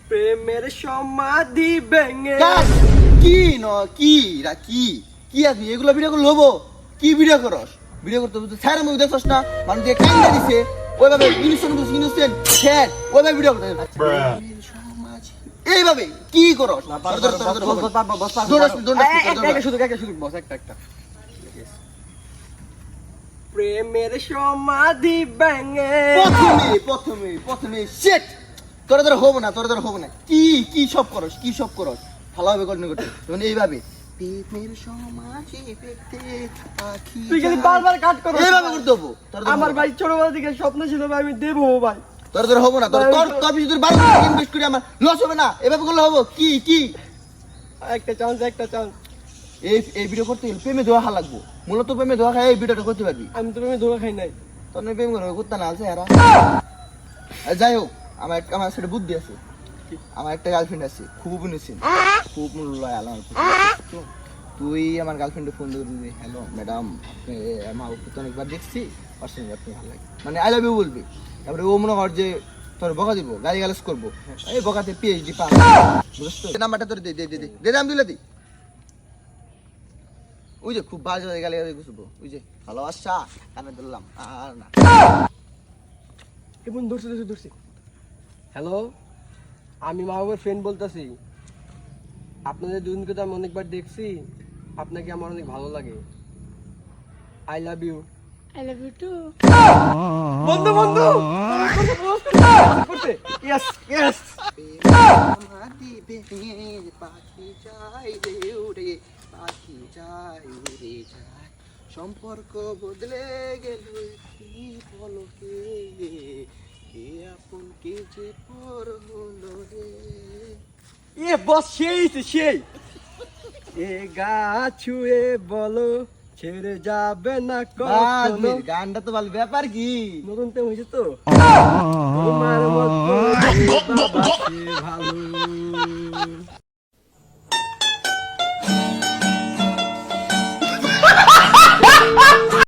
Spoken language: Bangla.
প্রেমের সমাধি ভেঙে কি ন কি রা কি কি আছে এগুলো ভিডিও করে লবো কি ভিডিও করস ভিডিও করতে তুই স্যার মুখ দেখছস না মানুষ যে কান্দা দিছে ওইভাবে ইনোসেন্ট স্যার ওইভাবে ভিডিও করতে এইভাবে কি করস না একটা প্রেমের সমাধি ভেঙে প্রথমে সেট তোরা হবো না কি কি সব করস ভালোভাবে কন্টিনিউ করতে মানে এইভাবে প্রেমের সমাধি পেতে পাখি তুই খালি বারবার কাট করস এইভাবে করতে হবো আমার ভাই ছোটবেলা থেকে স্বপ্ন ছিল ভাই আমি দেবো ভাই তোরা হবো না তোর যদি 12 টাকা ইনভেস্ট করি আমার লস হবে না এভাবে করলে হবো কি একটা চান্স এই ভিডিও করতে গেলে প্রেমে ধোয়া লাগবো মূলত প্রেমে ধোয়া খাই এই ভিডিওটা করতে পারবি আমি তো প্রেমে ধোকা খাই নাই তোর না প্রেম করবে করতে না আছে এরা যাই হোক আমার সেটা বুদ্ধি আছে আমার একটা গার্লফ্রেন্ড আছে খুব ইনোসেন্ট খুব লয়াল আমার প্রতি। তুই আমার গার্লফ্রেন্ডে ফোন দিয়ে দিবি হ্যালো ম্যাডাম আমার ওকে তো অনেকবার দেখছি পার্সোনালি আপনি ভালো লাগে মানে আই লাভ ইউ বলবি তারপরে ও মনে কর যে তোর বকা দিব গাড়ি গালাজ করবো এই বকাতে পিএইচডি পা বুঝছ তো নাম্বারটা তোর দে আমি দিলে দিই ওই যে খুব বাজে হয়ে গেলে বুঝবো ওই যে ভালোবাসা কানে ধরলাম আর না এবং ধরছি হ্যালো আমি মাহবুবের ফ্রেন্ড বলতেছি আপনাদের দুজনকে তো আমি অনেকবার দেখছি আপনাকে আমার অনেক ভালো লাগে আই লাভ ইউ টু বন্ধু ইয়েস আমাদি বেঙে পাখি যায় রে উড়ে পাখি যায় উড়ে যায় সম্পর্ক বদলে গেল কি বলো কে আপন কে যে পর হলো রে এ বস সেই এ গা ছুঁয়ে বলো ছেড়ে যাবে না কখনো গানটা তো ভালো ব্যাপার কি নতুন তো হয়েছে তো তোমার মতো ভালো